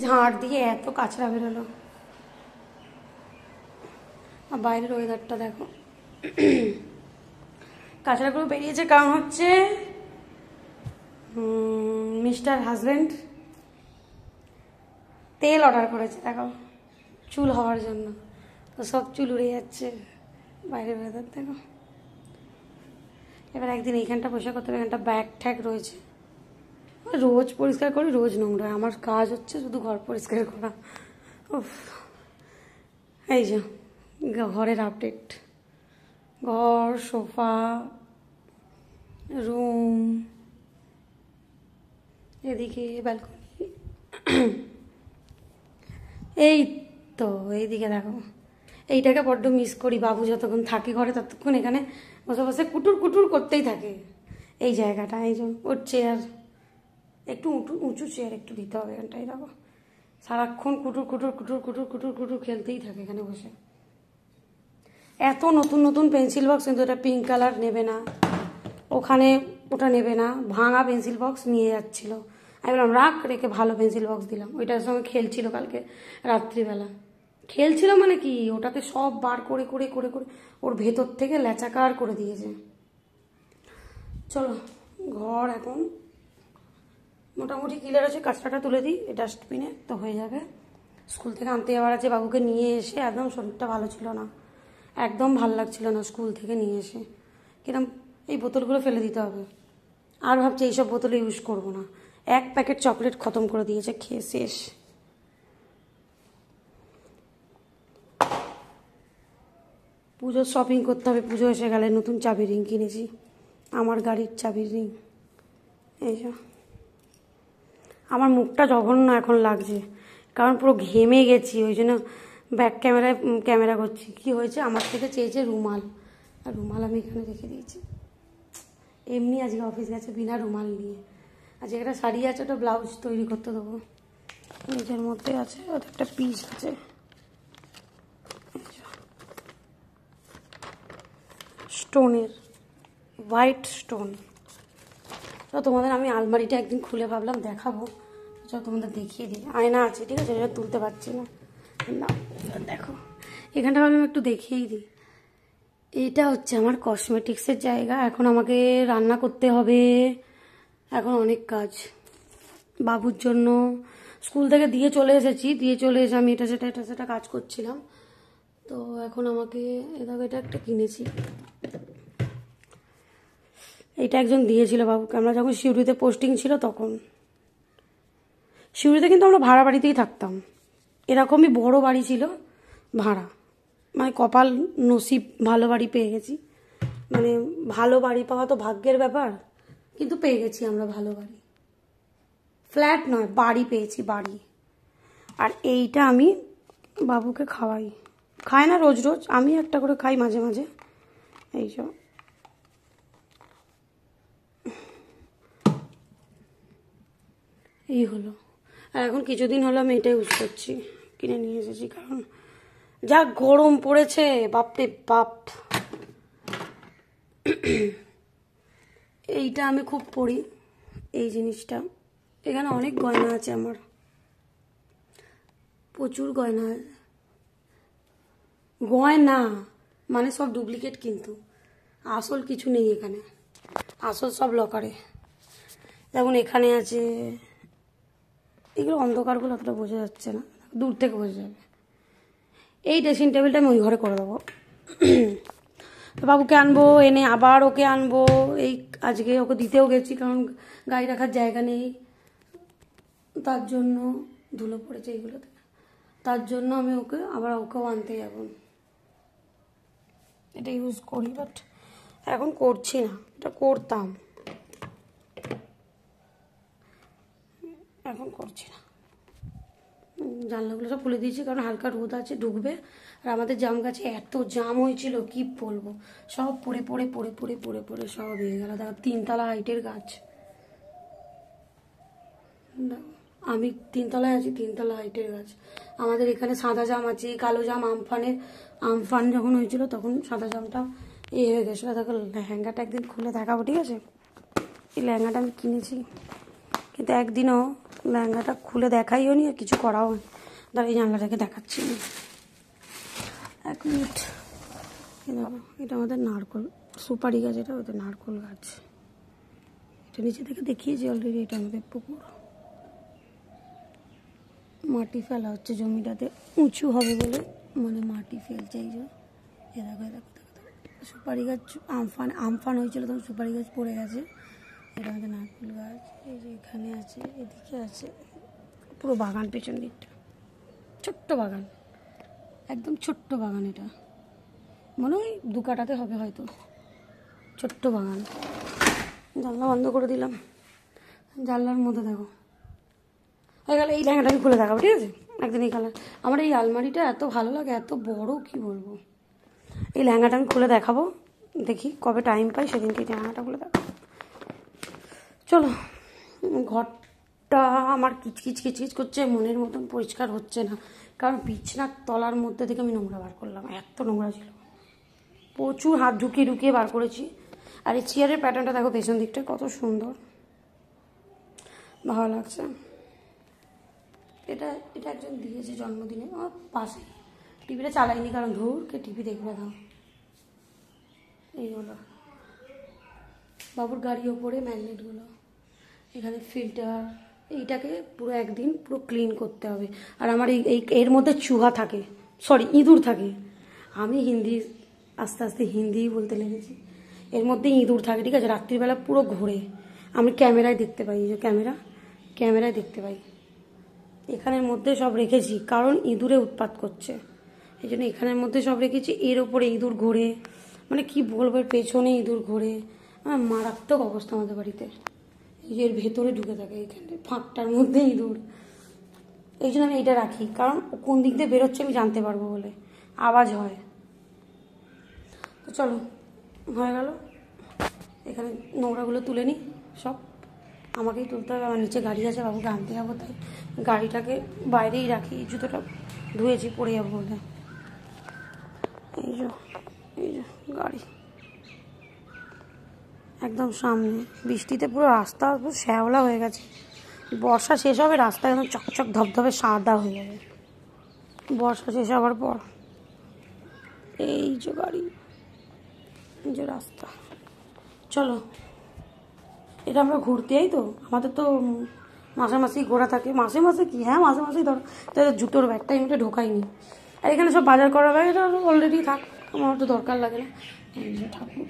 ঝাড় দিয়ে এত কাঁচরা বেরোলো। আর বাইরের ওয়েদারটা দেখো, কাঁচরাগুলো বেরিয়েছে কারণ হচ্ছে মিস্টার হাজব্যান্ড তেল অর্ডার করেছে দেখো চুল হওয়ার জন্য, তো সব চুল উড়ে যাচ্ছে। বাইরের ওয়েদার দেখো। এবার একদিন এইখানটা পরিষ্কার করতে হবে, এখানটা ব্যাগ ট্যাগ রয়েছে, রোজ পরিষ্কার করি রোজ নোংরা। আমার কাজ হচ্ছে শুধু ঘর পরিষ্কার করা। উফ, এই যে ঘরের আপডেট, ঘর, সোফা, রুম, এদিকে ব্যালকনি, এই তো এইদিকে দেখো। এইটাকে বড্ড মিস করি। বাবু যতক্ষণ থাকে ঘরে ততক্ষণ এখানে বসে বসে কুটুর কুটুর করতেই থাকে। এই জায়গাটা, এই যে ওর চেয়ার, একটু উঁচু চেয়ার একটু দিতে হবে এখানটায় দেখো। সারাক্ষণ কুটুর কুটুর কুটুর কুটুর কুটুর কুটুর খেলতেই থাকে এখানে বসে। এত নতুন নতুন পেন্সিল বক্স, কিন্তু এটা পিঙ্ক কালার নেবে না, ওখানে ওটা নেবে না, ভাঙা পেন্সিল বক্স নিয়ে যাচ্ছিল। আমি বললাম রাখ, রেখে ভালো পেন্সিল বক্স দিলাম। ওইটার সঙ্গে খেলছিল কালকে রাত্রিবেলা। খেলছিল মানে কি, ওটাতে সব বার করে করে করে করে ওর ভেতর থেকে ল্যাচাকার করে দিয়েছে। চলো ঘর এখন মোটামুটি ক্লিয়ার আছে, কাঁচরাটা তুলে দিই এই ডাস্টবিনে তো হয়ে যাবে। স্কুল থেকে আনতে যাওয়ার আছে, বাবুকে নিয়ে এসে একদম শরীরটা ভালো ছিল না, একদম ভালো লাগছিল না। স্কুল থেকে নিয়ে এসে কিরম এই বোতলগুলো ফেলে দিতে হবে। আর ভাবছি এইসব বোতলে ইউজ করবো না। এক প্যাকেট চকলেট খতম করে দিয়েছে, খেয়ে শেষ। পুজোর শপিং করতে হবে, পুজো এসে গেলে। নতুন চাবি রিং কিনেছি, আমার গাড়ির চাবির রিং। এই যে আমার মুখটা জঘন্য এখন লাগছে, কারণ পুরো ঘেমে গেছি, ওই জন্য ব্যাক ক্যামেরা করছি। কি হয়েছে, আমার থেকে চেয়েছে রুমাল, আর রুমাল আমি এখানে রেখে দিয়েছি। এমনি আজকে অফিস গেছে বিনা রুমাল নিয়ে। আজকে একটা শাড়ি আছে, ওটা ব্লাউজ তৈরি করতে দেবো। নিজের মধ্যে আছে, ওটা একটা পিস আছে স্টোনের, হোয়াইট স্টোন। তো তোমাদের আমি আলমারিটা একদিন খুলে ভাবলাম দেখাবো, চলো তোমাদের দেখিয়ে দিই। আয়না আছে ঠিক আছে, এটা তুলতে পারছি না, না দেখো এখানটা ভাবলাম একটু দেখিয়েই দিই। এইটা হচ্ছে আমার কসমেটিক্সের জায়গা। এখন আমাকে রান্না করতে হবে, এখন অনেক কাজ। বাবুর জন্য স্কুল থেকে দিয়ে চলে এসেছি, দিয়ে চলে এসে আমি এটা সেটা কাজ করছিলাম। তো এখন আমাকে এটা একটা কিনেছি, এটা একজন দিয়েছিল বাবুকে। আমরা যখন সিউড়িতে পোস্টিং ছিল তখন, সিউড়িতে কিন্তু আমরা ভাড়া বাড়িতেই থাকতাম, এরকমই বড় বাড়ি ছিল ভাড়া। মানে কপাল নসিব, ভালো বাড়ি পেয়ে গেছি। মানে ভালো বাড়ি পাওয়া তো ভাগ্যের ব্যাপার, কিন্তু পেয়ে গেছি আমরা ভালো বাড়ি। ফ্ল্যাট নয়, বাড়ি পেয়েছি, বাড়ি। আর এইটা আমি বাবুকে খাওয়াই, খায় না রোজ রোজ, আমি একটা করে খাই মাঝে মাঝে। এই যে এই হলো। আর এখন কিছুদিন হলো আমি এটাই ইউজ করছি, কিনে নিয়ে এসেছি, কারণ যা গরম পড়েছে বাপরে বাপ। এইটা আমি খুব পরি, এই জিনিসটা। এখানে অনেক গয়না আছে আমার, প্রচুর গয়না। গয়না মানে সব ডুপ্লিকেট, কিন্তু আসল কিছু নেই এখানে, আসল সব লকারে। যেমন এখানে আছে, এগুলো অন্ধকারগুলো অতটা বোঝা যাচ্ছে না, দূর থেকে বোঝা যাবে। এই ড্রেসিং টেবিলটা আমি ওই ঘরে করে দেবো। তো বাবুকে আনবো, এনে আবার ওকে আনবো। এই আজকে ওকে দিতেও গেছি, কারণ গাড়ি রাখার জায়গা নেই, তার জন্য ধুলো পড়েছে এইগুলোতে, তার জন্য আমি ওকেও আনতে যাব। এটা ইউজ করি, বাট এখন করছি না, এটা করতাম, এখন করছি না। জানলাগুলো সব খুলে দিয়েছি, কারণ হালকা রোদ আছে, ঢুকবে। আর আমাদের জাম গাছে এত জাম হয়েছিল কি বলবো, সব পড়ে পড়ে পড়ে পড়ে পড়ে পড়ে সব হয়ে গেল। দেখো 3 তলা হাইটের গাছ, আমি 3 তলায় আছি, 3 তলা হাইটের গাছ। আমাদের এখানে সাদা জাম আছে, কালো জাম, আমফান যখন হয়েছিল তখন সাদা জামটা হয়ে গেছিলো। দেখো লেহেঙ্গাটা একদিন খুলে দেখাবো, ঠিক আছে? এই লেহেঙ্গাটা আমি কিনেছি, কিন্তু একদিনও লেহেঙ্গাটা খুলে দেখাইও নি আর কিছু করাও নি। দাঁড়িয়ে জানলাটাকে দেখাচ্ছি 1 মিনিট। দেখো এটা আমাদের নারকোল সুপারি গাছ, এটা ওদের নারকোল গাছ। এটা নিচে থেকে দেখিয়েছি অলরেডি। এটা আমাদের পুকুর, মাটি ফেলা হচ্ছে জমিটাতে উঁচু হবে বলে, মানে মাটি ফেলছে। এই যে দেখো দেখো দেখো সুপারি গাছ আমফান হয়েছিল তখন সুপারি গাছ পড়ে গেছে। এটা আমাদের নারকেল গাছ। এই যে এখানে আছে, এদিকে আছে, পুরো বাগান পেছন দিকটা ছোট্ট বাগান, একদম ছোট্ট বাগান। এটা মনে হয় 2 কাঠাতে হবে হয়তো, ছোট্ট বাগান। জানলা বন্ধ করে দিলাম। জানলার মধ্যে দেখো হয়ে গেল। এই লেহেঙ্গাটা আমি খুলে দেখাবো, ঠিক আছে একদিন। এই কালার আমার এই আলমারিটা এত ভালো লাগে, এত বড় কি বলবো। এই লেহেঙ্গাটা আমি খুলে দেখাবো, দেখি কবে টাইম পাই সেদিনকে এই লেহেঙ্গাটা খুলে দেখাবো। চলো, ঘরটা আমার কিচকিচ কিচকিচ করছে, মনের মতন পরিষ্কার হচ্ছে না। কারণ বিছনার তলার মধ্যে থেকে আমি নোংরা বার করলাম, এত নোংরা ছিল, প্রচুর হাত ঢুকিয়ে ঢুকিয়ে বার করেছি। আর এই চেয়ারের প্যাটার্নটা দেখো পেছন দিকটা কত সুন্দর, ভালো লাগছে। এটা এটা একজন দিয়েছে জন্মদিনে আমার পাশে। টিভিটা চালাইনি কারণ কে টিভি দেখবে না। এইগুলো বাবুর গাড়ি ওপরে ম্যাগনেটগুলো, এখানে ফিল্টার। এইটাকে পুরো একদিন পুরো ক্লিন করতে হবে। আর আমার এর মধ্যে চুহা থাকে, সরি ইঁদুর থাকে। আমি আস্তে আস্তে হিন্দি বলতে লেগেছি। এর মধ্যে ইঁদুর থাকে, ঠিক আছে। রাত্রিবেলা পুরো ঘোরে, আমি ক্যামেরায় দেখতে পাই, এই যে ক্যামেরায় দেখতে পাই। এখানের মধ্যে সব রেখেছি কারণ ইঁদুরে উৎপাত করছে, এই জন্য এখানের মধ্যে সব রেখেছি। এর ওপরে ইঁদুর ঘোরে, মানে কি বলবো, এর পেছনে ইঁদুর ঘোরে। মারাত্মক অবস্থা আমাদের বাড়িতে। এই যে এর ভেতরে ঢুকে থাকে, এইখানে ফাঁকটার মধ্যে ইঁদুর। এই জন্য আমি এইটা রাখি, কারণ কোন দিক দিয়ে বেরোচ্ছে আমি জানতে পারবো বলে, আওয়াজ হয়। তো চলো, হয়ে গেল। এখানে নোংরাগুলো তুলে নিই, সব আমাকেই তুলতে হবে। আমার নিচে গাড়ি আছে, বাবুকে আনতে যাবো, তাই গাড়িটাকে বাইরেই রাখি। জুতোটা ধুয়েছি, পরে যাবো বলে। এই যে গাড়ি একদম সামনে। বৃষ্টিতে পুরো রাস্তা পুরো শ্যাওলা হয়ে গেছে। বর্ষা শেষ হবে, রাস্তা একদম চকচক ধবধবে সাদা হয়ে যাবে বর্ষা শেষ হওয়ার পর। এই যে গাড়ি, এই যে রাস্তা। চলো, এটা আমরা ঘুরতে যাই তো, আমাদের তো মাসে মাসেই ঘোরা থাকে। মাসে মাসে কি, হ্যাঁ মাসে মাসেই ধর। তো জুতোর ব্যাগটা আমি এটা ঢোকাইনি। আর এখানে সব বাজার করা ব্যাগ, এটা অলরেডি থাক, আমার তো দরকার লাগে না। এই যে ঠাকুর